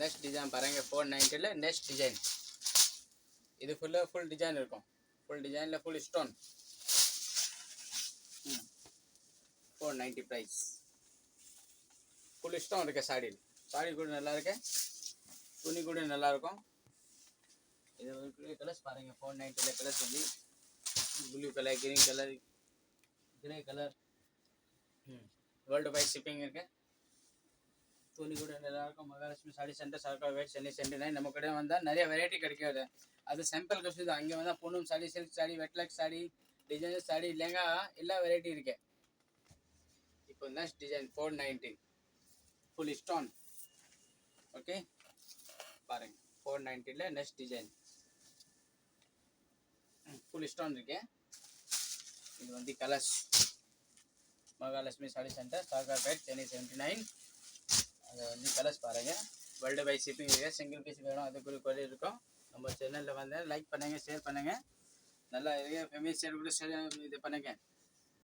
Next design பாருங்க 490ல next design. இது ஃபுல் டிசைன் இருக்கும். ஃபுல் டிசைனில் full stone. 490 price. Full stone இருக்கு சாரியில். சாரி கூட நல்லா இருக்கு, துணி கூட நல்லா இருக்கும். இது ஒரு கலர்ஸ் பாருங்க. 490ல கலர்ஸ் வந்து blue colour, green colour, grey colour. World wide shipping இருக்கு. துணி கூட நல்லா இருக்கும். மகாலட்சுமி சாரி சென்டர், சர்க்கார் வேட், சென்னை 79. நம்ம கிட்ட வந்தால் நிறைய வெரைட்டி கிடைக்காது. அது சாம்பிள் கஷ்டம் தான். அங்கே வந்தால் பூனம் சாரி, சில்க் சாரி, வெட்லக் சாரி, டிசைனர் சாரி, லெங்கா எல்லா வெரைட்டி இருக்கு. இப்போ next design 490 full stone. Okay பாருங்க 490ல நெக்ஸ்ட் டிசைன் ஃபுல் ஸ்டோன் இருக்கு. இது வந்து கலர்ஸ். மகாலட்சுமி சாரி சென்டர், சர்க்கார் வேட், சென்னை 79. அது வந்து கலர்ஸ் பாருங்கள். வேர்ல்டு வைட் ஷிப்பிங் இருக்குது. சிங்கிள் பீஸ் வேணும் அதுக்குள்ள கொரியர் இருக்கும். நம்ம சேனலில் வந்து லைக் பண்ணுங்கள், ஷேர் பண்ணுங்கள். நல்லா இருக்குது. ஃபேமிலி ஷேர் கூட இது பண்ணுங்கள்.